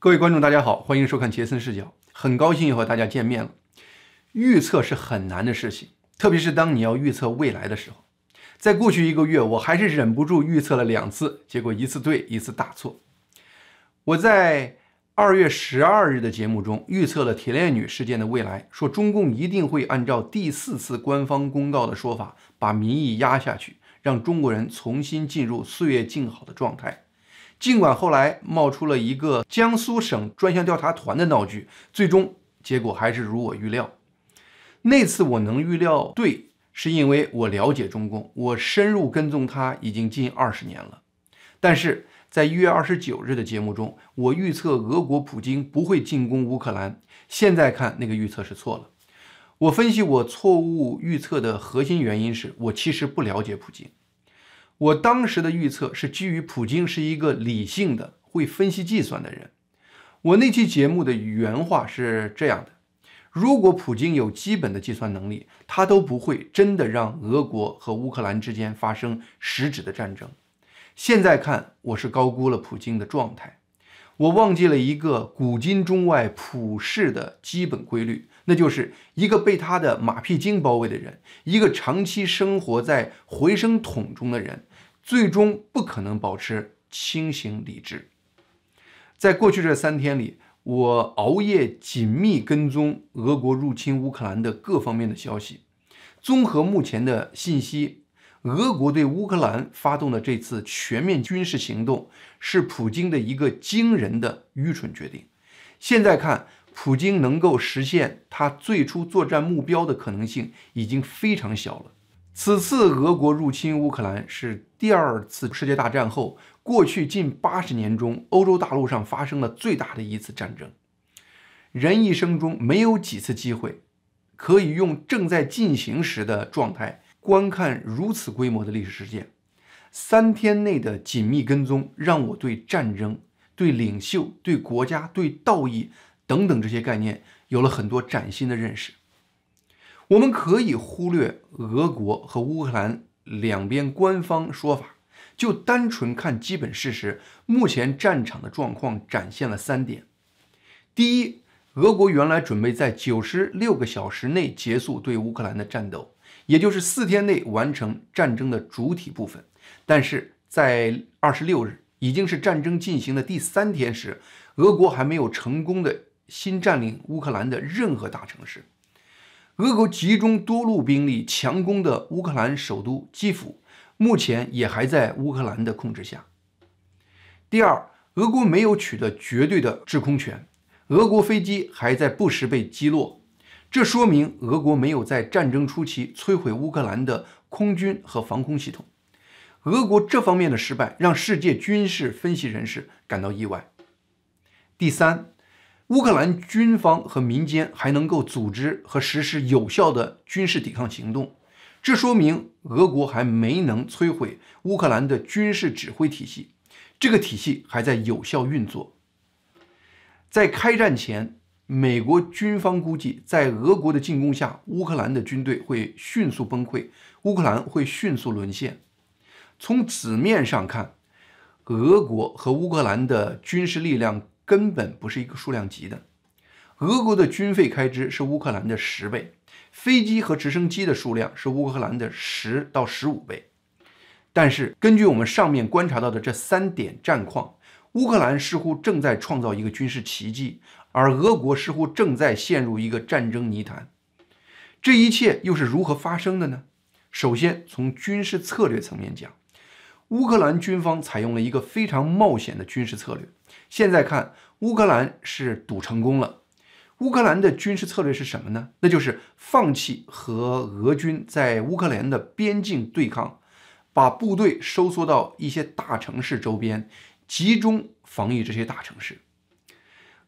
各位观众，大家好，欢迎收看杰森视角。很高兴又和大家见面了。预测是很难的事情，特别是当你要预测未来的时候。在过去1个月，我还是忍不住预测了2次，结果1次对，1次大错。我在2月12日的节目中预测了铁链女事件的未来，说中共一定会按照第4次官方公告的说法，把民意压下去，让中国人重新进入岁月静好的状态。尽管后来冒出了一个江苏省专项调查团的闹剧，最终结果还是如我预料。那次我能预料对，是因为我了解中共，我深入跟踪他已经近20年了。但是在1月29日的节目中，我预测俄国普京不会进攻乌克兰，现在看那个预测是错了。我分析我错误预测的核心原因是我其实不了解普京。我当时的预测是基于普京是一个理性的、会分析计算的人。我那期节目的原话是这样的：如果普京有基本的计算能力，他都不会真的让俄国和乌克兰之间发生实质的战争。现在看，我是高估了普京的状态。我忘记了一个古今中外普世的基本规律，那就是一个被他的马屁精包围的人，一个长期生活在回声筒中的人，最终不可能保持清醒理智。在过去这3天里，我熬夜紧密跟踪俄国入侵乌克兰的各方面的消息。综合目前的信息，俄国对乌克兰发动的这次全面军事行动是普京的一个惊人的愚蠢决定。现在看，普京能够实现他最初作战目标的可能性已经非常小了。此次俄国入侵乌克兰是第2次世界大战后过去近80年中欧洲大陆上发生了最大的一次战争。人一生中没有几次机会可以用正在进行时的状态观看如此规模的历史事件。3天内的紧密跟踪让我对战争、对领袖、对国家、对道义等等这些概念有了很多崭新的认识。我们可以忽略俄国和乌克兰两边官方说法，就单纯看基本事实，目前战场的状况展现了3点。第一，俄国原来准备在96个小时内结束对乌克兰的战斗，也就是4天内完成战争的主体部分。但是在26日，已经是战争进行的第3天时，俄国还没有成功的新占领乌克兰的任何大城市。俄国集中多路兵力强攻的乌克兰首都基辅，目前也还在乌克兰的控制下。第二，俄国没有取得绝对的制空权，俄国飞机还在不时被击落，这说明俄国没有在战争初期摧毁乌克兰的空军和防空系统。俄国这方面的失败让世界军事分析人士感到意外。第三，乌克兰军方和民间还能够组织和实施有效的军事抵抗行动，这说明俄国还没能摧毁乌克兰的军事指挥体系，这个体系还在有效运作。在开战前，美国军方估计，在俄国的进攻下，乌克兰的军队会迅速崩溃，乌克兰会迅速沦陷。从纸面上看，俄国和乌克兰的军事力量根本不是一个数量级的。俄国的军费开支是乌克兰的10倍，飞机和直升机的数量是乌克兰的10到15倍。但是根据我们上面观察到的这3点战况，乌克兰似乎正在创造一个军事奇迹，而俄国似乎正在陷入一个战争泥潭。这一切又是如何发生的呢？首先从军事策略层面讲，乌克兰军方采用了一个非常冒险的军事策略。现在看，乌克兰是赌成功了。乌克兰的军事策略是什么呢？那就是放弃和俄军在乌克兰的边境对抗，把部队收缩到一些大城市周边，集中防御这些大城市。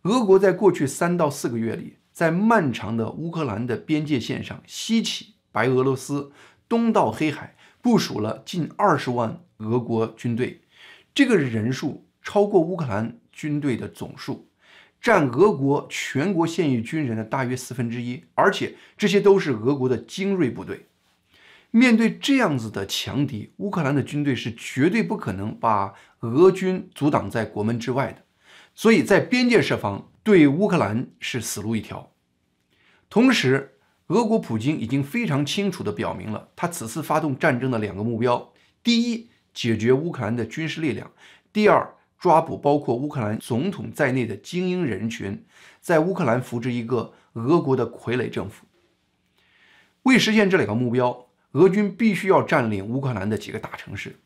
俄国在过去3到4个月里，在漫长的乌克兰的边界线上，西起白俄罗斯，东到黑海，部署了近20万俄国军队，这个人数超过乌克兰军队的总数，占俄国全国现役军人的大约1/4，而且这些都是俄国的精锐部队。面对这样子的强敌，乌克兰的军队是绝对不可能把俄军阻挡在国门之外的。所以在边界设防对乌克兰是死路一条。同时，俄国普京已经非常清楚地表明了他此次发动战争的2个目标：第一，解决乌克兰的军事力量；第二，抓捕包括乌克兰总统在内的精英人群，在乌克兰扶植一个俄国的傀儡政府。为实现这2个目标，俄军必须要占领乌克兰的几个大城市，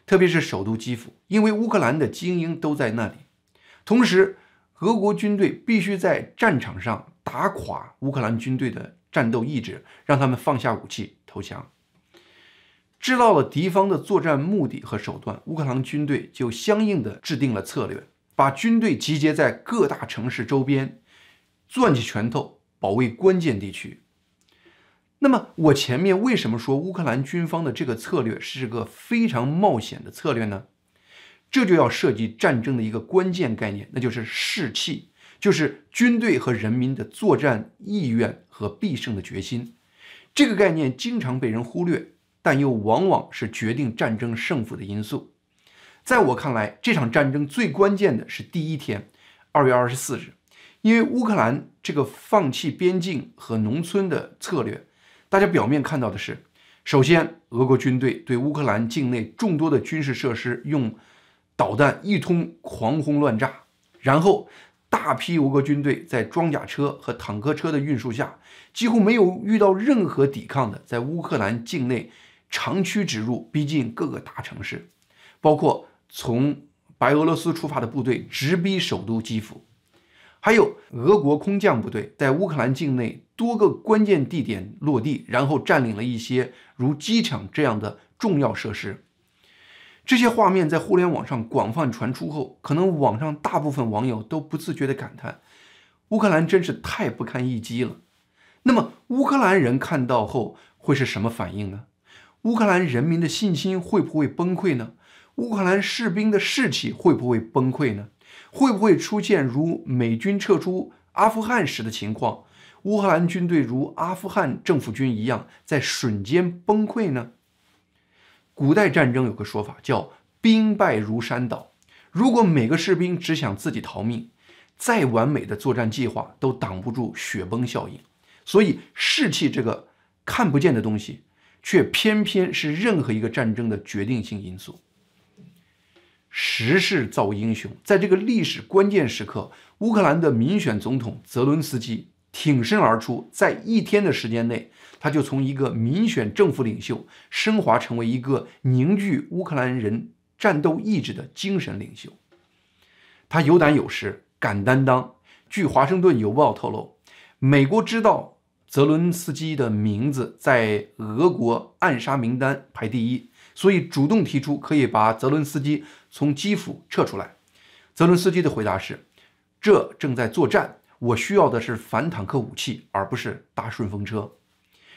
特别是首都基辅，因为乌克兰的精英都在那里。同时，俄国军队必须在战场上打垮乌克兰军队的战斗意志，让他们放下武器投降。知道了敌方的作战目的和手段，乌克兰军队就相应的制定了策略，把军队集结在各大城市周边，攥起拳头保卫关键地区。那么我前面为什么说乌克兰军方的这个策略是个非常冒险的策略呢？这就要涉及战争的一个关键概念，那就是士气，就是军队和人民的作战意愿和必胜的决心。这个概念经常被人忽略，但又往往是决定战争胜负的因素。在我看来，这场战争最关键的是第1天，2月24日，因为乌克兰这个放弃边境和农村的策略，大家表面看到的是，首先，俄国军队对乌克兰境内众多的军事设施用导弹一通狂轰乱炸，然后大批俄国军队在装甲车和坦克车的运输下，几乎没有遇到任何抵抗的，在乌克兰境内长驱直入，逼近各个大城市，包括从白俄罗斯出发的部队直逼首都基辅。还有俄国空降部队在乌克兰境内多个关键地点落地，然后占领了一些如机场这样的重要设施。这些画面在互联网上广泛传出后，可能网上大部分网友都不自觉地感叹，乌克兰真是太不堪一击了。那么乌克兰人看到后会是什么反应呢？乌克兰人民的信心会不会崩溃呢？乌克兰士兵的士气会不会崩溃呢？会不会出现如美军撤出阿富汗时的情况，乌克兰军队如阿富汗政府军一样在瞬间崩溃呢？古代战争有个说法叫兵败如山倒，如果每个士兵只想自己逃命，再完美的作战计划都挡不住雪崩效应。所以士气这个看不见的东西，却偏偏是任何一个战争的决定性因素。时势造英雄，在这个历史关键时刻，乌克兰的民选总统泽伦斯基挺身而出，在1天的时间内，他就从一个民选政府领袖升华成为一个凝聚乌克兰人战斗意志的精神领袖。他有胆有识，敢担当。据华盛顿邮报透露，美国知道泽伦斯基的名字在俄国暗杀名单排第1，所以主动提出可以把泽伦斯基从基辅撤出来。泽伦斯基的回答是，这正在作战，我需要的是反坦克武器，而不是搭顺风车。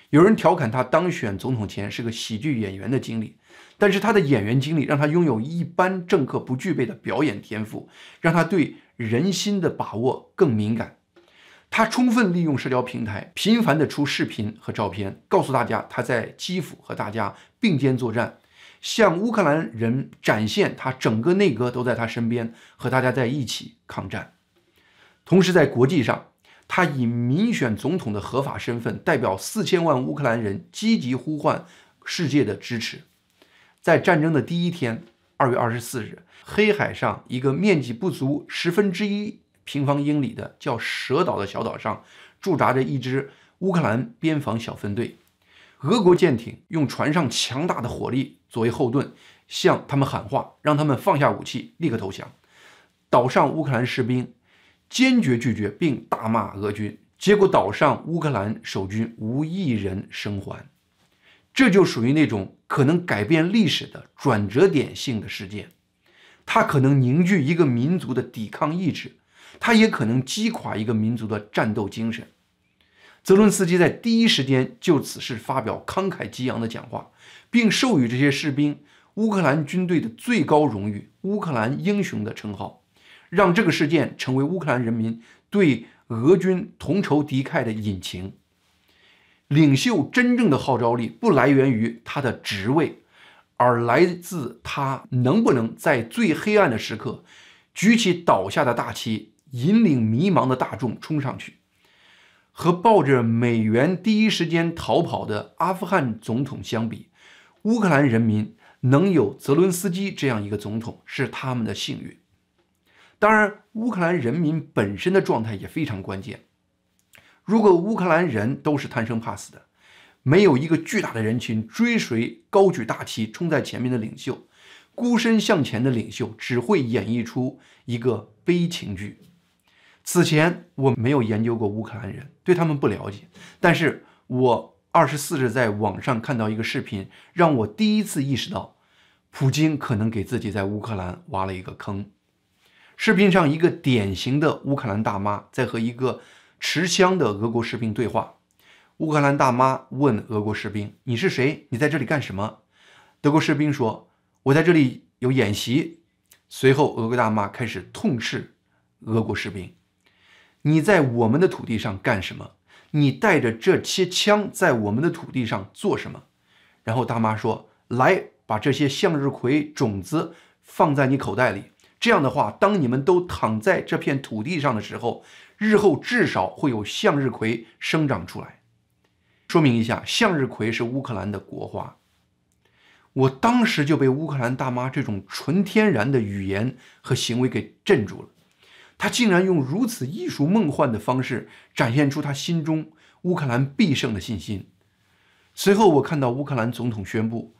有人调侃他当选总统前是个喜剧演员的经历，但是他的演员经历让他拥有一般政客不具备的表演天赋，让他对人心的把握更敏感。他充分利用社交平台，频繁地出视频和照片，告诉大家他在基辅和大家并肩作战，向乌克兰人展现他整个内阁都在他身边，和大家在一起抗战。同时在国际上，他以民选总统的合法身份，代表4000万乌克兰人积极呼唤世界的支持。在战争的第1天，2月24日，黑海上一个面积不足1/10平方英里的叫蛇岛的小岛上，驻扎着一支乌克兰边防小分队。俄国舰艇用船上强大的火力作为后盾，向他们喊话，让他们放下武器，立刻投降。岛上乌克兰士兵坚决拒绝，并大骂俄军，结果岛上乌克兰守军无一人生还。这就属于那种可能改变历史的转折点性的事件，它可能凝聚一个民族的抵抗意志，它也可能击垮一个民族的战斗精神。泽伦斯基在第一时间就此事发表慷慨激昂的讲话，并授予这些士兵乌克兰军队的最高荣誉“乌克兰英雄”的称号，让这个事件成为乌克兰人民对俄军同仇敌忾的引擎。领袖真正的号召力不来源于他的职位，而来自他能不能在最黑暗的时刻举起倒下的大旗，引领迷茫的大众冲上去。和抱着美元第一时间逃跑的阿富汗总统相比，乌克兰人民能有泽伦斯基这样一个总统是他们的幸运。当然，乌克兰人民本身的状态也非常关键。如果乌克兰人都是贪生怕死的，没有一个巨大的人群追随高举大旗冲在前面的领袖，孤身向前的领袖只会演绎出一个悲情剧。此前我没有研究过乌克兰人，对他们不了解，但是我24日在网上看到一个视频，让我第一次意识到普京可能给自己在乌克兰挖了一个坑。视频上一个典型的乌克兰大妈在和一个持枪的俄国士兵对话。乌克兰大妈问俄国士兵：“你是谁？你在这里干什么？”德国士兵说：“我在这里有演习。”随后俄国大妈开始痛斥俄国士兵：“你在我们的土地上干什么？你带着这些枪在我们的土地上做什么？”然后大妈说：“来，把这些向日葵种子放在你口袋里。这样的话，当你们都躺在这片土地上的时候，日后至少会有向日葵生长出来。”说明一下，向日葵是乌克兰的国花。我当时就被乌克兰大妈这种纯天然的语言和行为给镇住了。她竟然用如此艺术梦幻的方式展现出她心中乌克兰必胜的信心。随后我看到乌克兰总统宣布，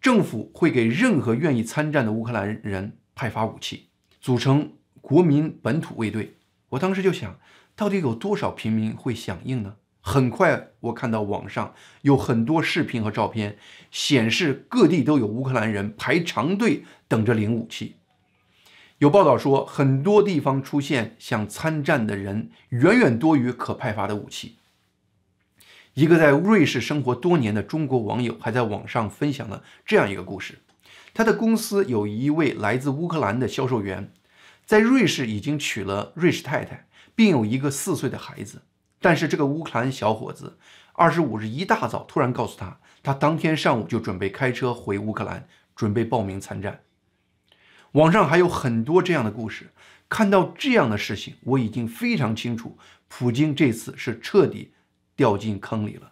政府会给任何愿意参战的乌克兰人派发武器，组成国民本土卫队。我当时就想，到底有多少平民会响应呢？很快我看到网上有很多视频和照片，显示各地都有乌克兰人排长队等着领武器。有报道说，很多地方出现想参战的人远远多于可派发的武器。一个在瑞士生活多年的中国网友还在网上分享了这样一个故事：他的公司有一位来自乌克兰的销售员，在瑞士已经娶了瑞士太太，并有一个4岁的孩子。但是这个乌克兰小伙子25日一大早突然告诉他，他当天上午就准备开车回乌克兰，准备报名参战。网上还有很多这样的故事。看到这样的事情，我已经非常清楚，普京这次是彻底掉进坑里了。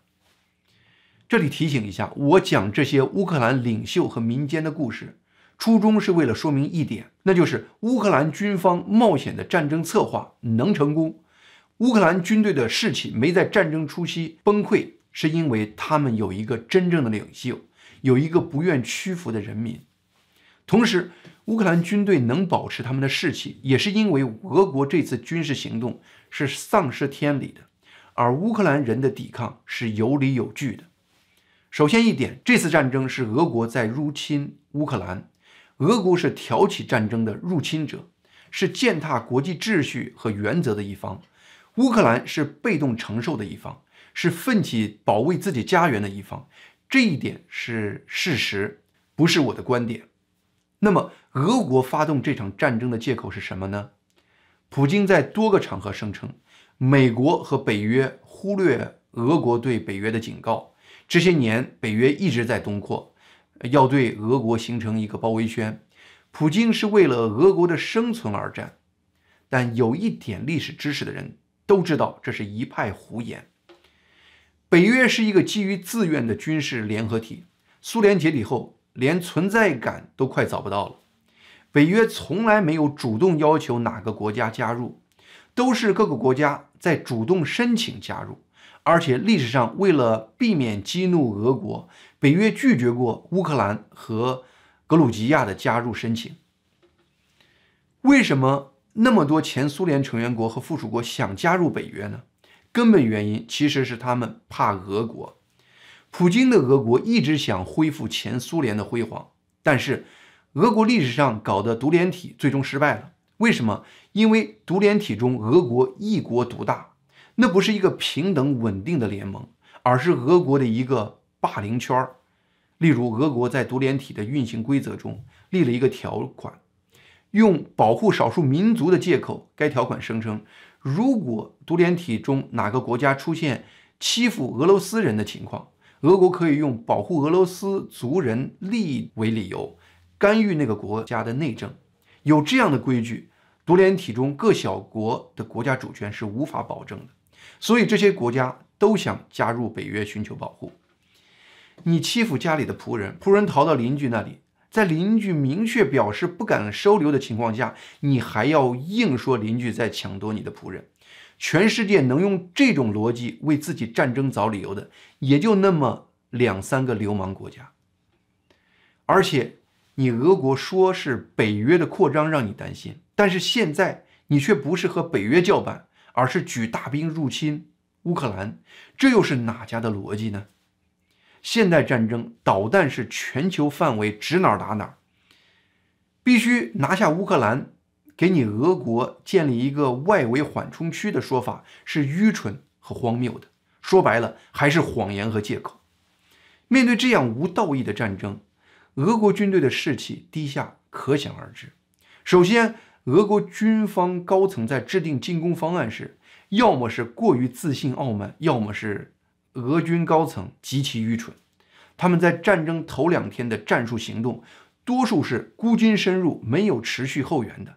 这里提醒一下，我讲这些乌克兰领袖和民间的故事，初衷是为了说明一点，那就是乌克兰军方冒险的战争策划能成功。乌克兰军队的士气没在战争初期崩溃，是因为他们有一个真正的领袖，有一个不愿屈服的人民。同时，乌克兰军队能保持他们的士气，也是因为俄国这次军事行动是丧失天理的，而乌克兰人的抵抗是有理有据的。首先一点，这次战争是俄国在入侵乌克兰，俄国是挑起战争的入侵者，是践踏国际秩序和原则的一方。乌克兰是被动承受的一方，是奋起保卫自己家园的一方，这一点是事实，不是我的观点。那么，俄国发动这场战争的借口是什么呢？普京在多个场合声称，美国和北约忽略俄国对北约的警告，这些年北约一直在东扩，要对俄国形成一个包围圈，普京是为了俄国的生存而战。但有一点历史知识的人都知道，这是一派胡言。北约是一个基于自愿的军事联合体，苏联解体后，连存在感都快找不到了。北约从来没有主动要求哪个国家加入，都是各个国家在主动申请加入。而且历史上为了避免激怒俄国，北约拒绝过乌克兰和格鲁吉亚的加入申请。为什么那么多前苏联成员国和附属国想加入北约呢？根本原因其实是他们怕俄国。普京的俄国一直想恢复前苏联的辉煌，但是俄国历史上搞的独联体最终失败了。为什么？因为独联体中俄国一国独大，那不是一个平等稳定的联盟，而是俄国的一个霸凌圈。例如，俄国在独联体的运行规则中立了一个条款，用保护少数民族的借口，该条款声称，如果独联体中哪个国家出现欺负俄罗斯人的情况，俄国可以用保护俄罗斯族人利益为理由，干预那个国家的内政。有这样的规矩，独联体中各小国的国家主权是无法保证的，所以这些国家都想加入北约寻求保护。你欺负家里的仆人，仆人逃到邻居那里，在邻居明确表示不敢收留的情况下，你还要硬说邻居在抢夺你的仆人。全世界能用这种逻辑为自己战争找理由的，也就那么2、3个流氓国家。而且你俄国说是北约的扩张让你担心，但是现在你却不是和北约叫板，而是举大兵入侵乌克兰，这又是哪家的逻辑呢？现代战争导弹是全球范围，指哪儿打哪儿，必须拿下乌克兰，给你俄国建立一个外围缓冲区的说法是愚蠢和荒谬的，说白了还是谎言和借口。面对这样无道义的战争，俄国军队的士气低下可想而知。首先，俄国军方高层在制定进攻方案时，要么是过于自信傲慢，要么是俄军高层极其愚蠢。他们在战争头2天的战术行动，多数是孤军深入，没有持续后援的。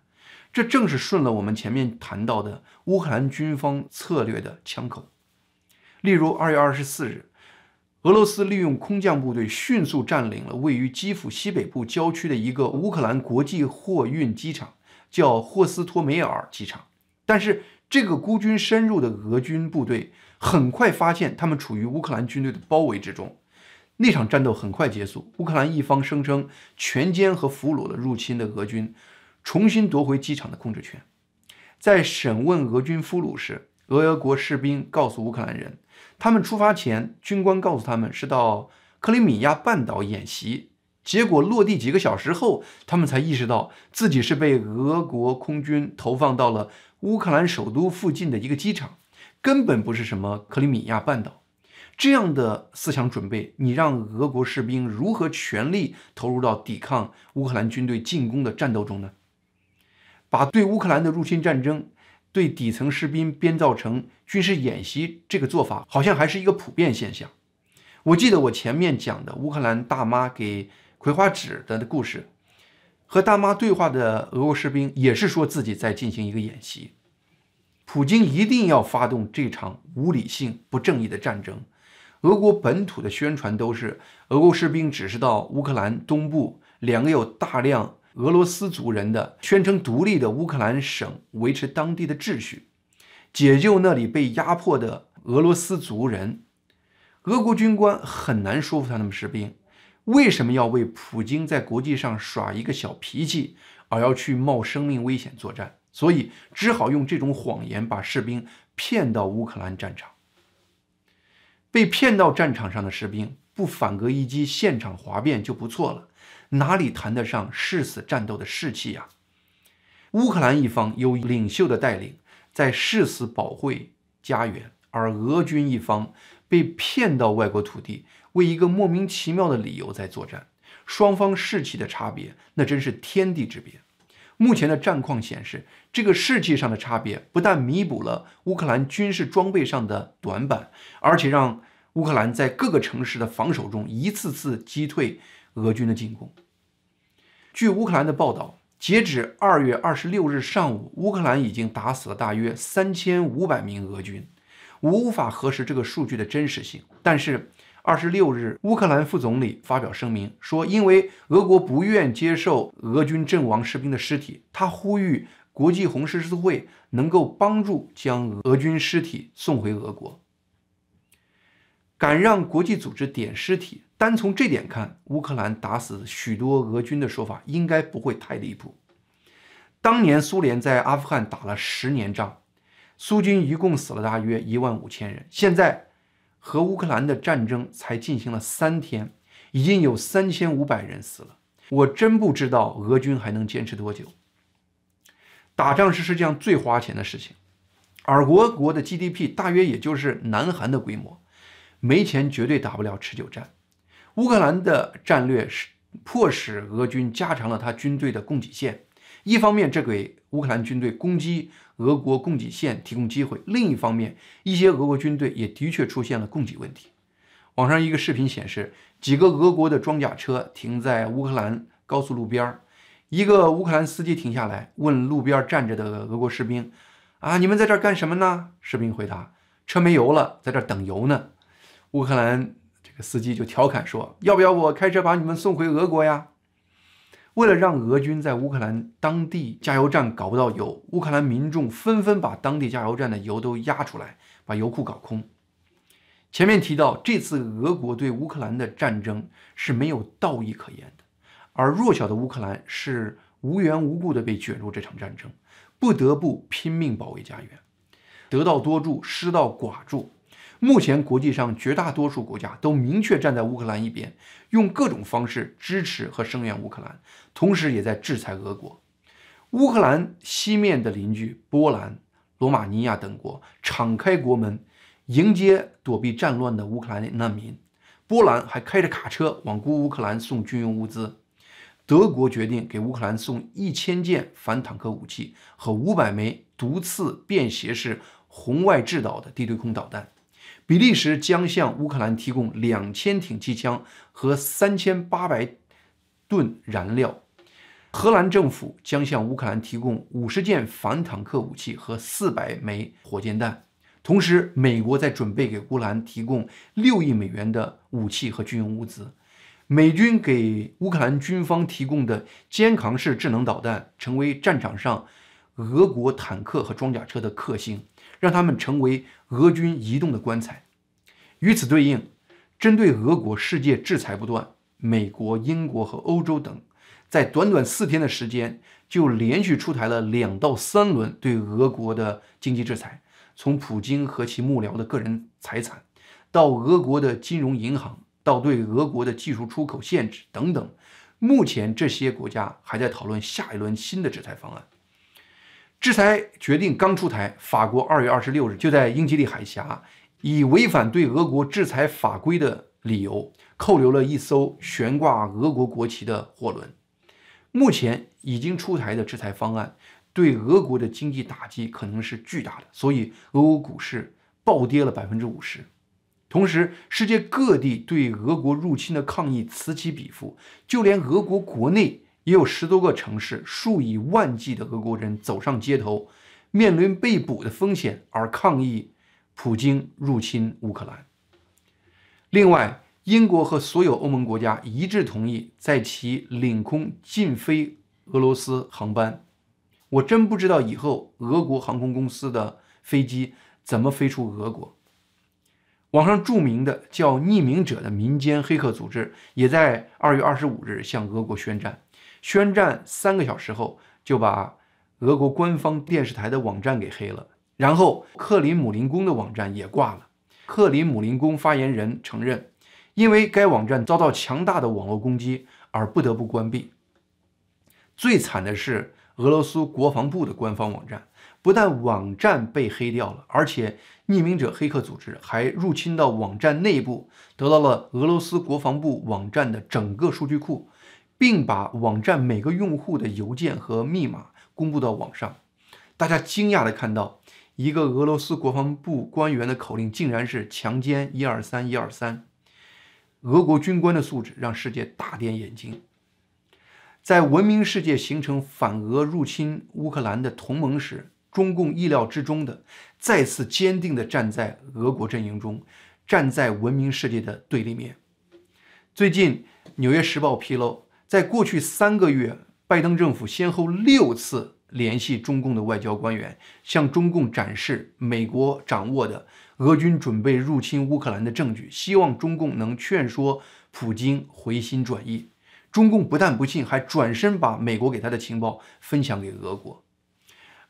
这正是顺了我们前面谈到的乌克兰军方策略的枪口。例如2月24日，俄罗斯利用空降部队迅速占领了位于基辅西北部郊区的一个乌克兰国际货运机场，叫霍斯托梅尔机场。但是这个孤军深入的俄军部队很快发现他们处于乌克兰军队的包围之中。那场战斗很快结束，乌克兰一方声称全歼和俘虏了入侵的俄军，重新夺回机场的控制权。在审问俄军俘虏时，俄国士兵告诉乌克兰人，他们出发前军官告诉他们是到克里米亚半岛演习，结果落地几个小时后，他们才意识到自己是被俄国空军投放到了乌克兰首都附近的一个机场，根本不是什么克里米亚半岛。这样的思想准备，你让俄国士兵如何全力投入到抵抗乌克兰军队进攻的战斗中呢？把对乌克兰的入侵战争对底层士兵编造成军事演习，这个做法好像还是一个普遍现象。我记得我前面讲的乌克兰大妈给葵花籽的故事，和大妈对话的俄国士兵也是说自己在进行一个演习。普京一定要发动这场无理性、不正义的战争。俄国本土的宣传都是俄国士兵只是到乌克兰东部2个有大量俄罗斯族人的宣称独立的乌克兰省维持当地的秩序，解救那里被压迫的俄罗斯族人。俄国军官很难说服他们士兵，为什么要为普京在国际上耍一个小脾气而要去冒生命危险作战，所以只好用这种谎言把士兵骗到乌克兰战场。被骗到战场上的士兵不反戈一击现场哗变就不错了，哪里谈得上誓死战斗的士气呀？乌克兰一方有领袖的带领，在誓死保卫家园，而俄军一方被骗到外国土地，为一个莫名其妙的理由在作战。双方士气的差别，那真是天地之别。目前的战况显示，这个士气上的差别不但弥补了乌克兰军事装备上的短板，而且让乌克兰在各个城市的防守中一次次击退俄军的进攻。据乌克兰的报道，截止2月26日上午，乌克兰已经打死了大约3500名俄军。我无法核实这个数据的真实性，但是26日，乌克兰副总理发表声明说，因为俄国不愿接受俄军阵亡士兵的尸体，他呼吁国际红十字会能够帮助将俄军尸体送回俄国。敢让国际组织点尸体，单从这点看，乌克兰打死许多俄军的说法应该不会太离谱。当年苏联在阿富汗打了10年仗，苏军一共死了大约15000人，现在和乌克兰的战争才进行了3天，已经有3500人死了。我真不知道俄军还能坚持多久。打仗是世界上最花钱的事情，而俄国的 GDP 大约也就是南韩的规模，没钱绝对打不了持久战。乌克兰的战略是迫使俄军加长了他军队的供给线，一方面这给乌克兰军队攻击俄国供给线提供机会，另一方面一些俄国军队也的确出现了供给问题。网上一个视频显示，几个俄国的装甲车停在乌克兰高速路边，一个乌克兰司机停下来，问路边站着的俄国士兵：“啊，你们在这儿干什么呢？”士兵回答：“车没油了，在这儿等油呢。”乌克兰这个司机就调侃说：“要不要我开车把你们送回俄国呀？”为了让俄军在乌克兰当地加油站搞不到油，乌克兰民众纷纷把当地加油站的油都压出来，把油库搞空。前面提到，这次俄国对乌克兰的战争是没有道义可言的，而弱小的乌克兰是无缘无故的被卷入这场战争，不得不拼命保卫家园。得道多助，失道寡助。目前国际上绝大多数国家都明确站在乌克兰一边，用各种方式支持和声援乌克兰，同时也在制裁俄国。乌克兰西面的邻居波兰、罗马尼亚等国敞开国门，迎接躲避战乱的乌克兰难民。波兰还开着卡车往乌克兰送军用物资。德国决定给乌克兰送1000件反坦克武器和500枚毒刺便携式红外制导的地对空导弹。比利时将向乌克兰提供2000挺机枪和3800吨燃料。荷兰政府将向乌克兰提供50件反坦克武器和400枚火箭弹。同时，美国在准备给乌克兰提供6亿美元的武器和军用物资。美军给乌克兰军方提供的肩扛式智能导弹，成为战场上俄国坦克和装甲车的克星，让他们成为俄军移动的棺材。与此对应，针对俄国世界制裁不断，美国、英国和欧洲等在短短4天的时间就连续出台了2到3轮对俄国的经济制裁，从普京和其幕僚的个人财产，到俄国的金融银行，到对俄国的技术出口限制等等。目前这些国家还在讨论下一轮新的制裁方案。制裁决定刚出台，法国2月26日就在英吉利海峡以违反对俄国制裁法规的理由，扣留了一艘悬挂俄国国旗的货轮。目前已经出台的制裁方案对俄国的经济打击可能是巨大的，所以俄国股市暴跌了50%。同时，世界各地对俄国入侵的抗议此起彼伏，就连俄国国内也有10多个城市，数以万计的俄国人走上街头，面临被捕的风险而抗议普京入侵乌克兰。另外，英国和所有欧盟国家一致同意在其领空禁飞俄罗斯航班。我真不知道以后俄国航空公司的飞机怎么飞出俄国。网上著名的叫匿名者的民间黑客组织也在2月25日向俄国宣战，3个小时后就把俄国官方电视台的网站给黑了，然后克林姆林宫的网站也挂了。克林姆林宫发言人承认，因为该网站遭到强大的网络攻击而不得不关闭。最惨的是俄罗斯国防部的官方网站，不但网站被黑掉了，而且匿名者黑客组织还入侵到网站内部，得到了俄罗斯国防部网站的整个数据库，并把网站每个用户的邮件和密码公布到网上。大家惊讶地看到，一个俄罗斯国防部官员的口令竟然是强奸123 123。俄国军官的素质让世界大跌眼镜。在文明世界形成反俄入侵乌克兰的同盟时，中共意料之中的再次坚定地站在俄国阵营中，站在文明世界的对立面。最近《纽约时报》披露，在过去3个月，拜登政府先后6次联系中共的外交官员，向中共展示美国掌握的俄军准备入侵乌克兰的证据，希望中共能劝说普京回心转意。中共不但不信，还转身把美国给他的情报分享给俄国。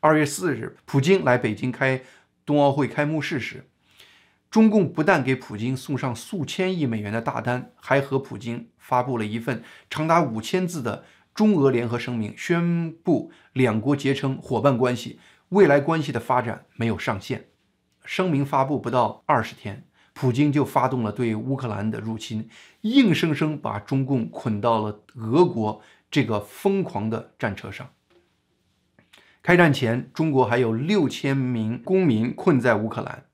2月4日，普京来北京开冬奥会开幕式时，中共不但给普京送上数千亿美元的大单，还和普京发布了一份长达5000字的中俄联合声明，宣布两国结成伙伴关系，未来关系的发展没有上限。声明发布不到20天，普京就发动了对乌克兰的入侵，硬生生把中共捆到了俄国这个疯狂的战车上。开战前，中国还有6000名公民困在乌克兰。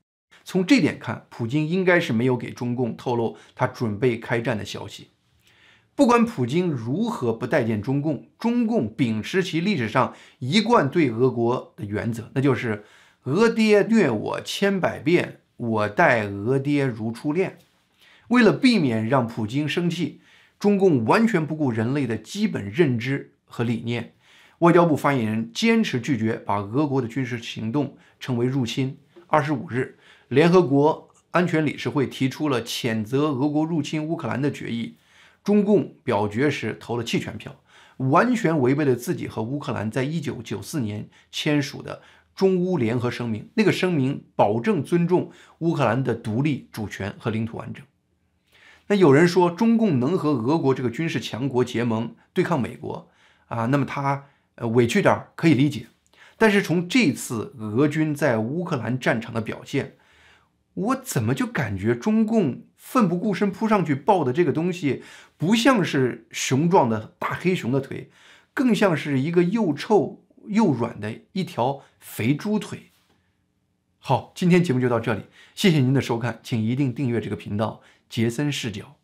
从这点看，普京应该是没有给中共透露他准备开战的消息。不管普京如何不待见中共，中共秉持其历史上一贯对俄国的原则，那就是俄爹虐我千百遍，我待俄爹如初恋。为了避免让普京生气，中共完全不顾人类的基本认知和理念。外交部发言人坚持拒绝把俄国的军事行动称为入侵。25日，联合国安全理事会提出了谴责俄国入侵乌克兰的决议。中共表决时投了弃权票，完全违背了自己和乌克兰在1994年签署的中乌联合声明。那个声明保证尊重乌克兰的独立、主权和领土完整。那有人说，中共能和俄国这个军事强国结盟对抗美国那么他委屈点可以理解。但是从这次俄军在乌克兰战场的表现，我怎么就感觉中共奋不顾身扑上去抱的这个东西，不像是雄壮的大黑熊的腿，更像是一个又臭又软的一条肥猪腿。好，今天节目就到这里，谢谢您的收看，请一定订阅这个频道，杰森视角。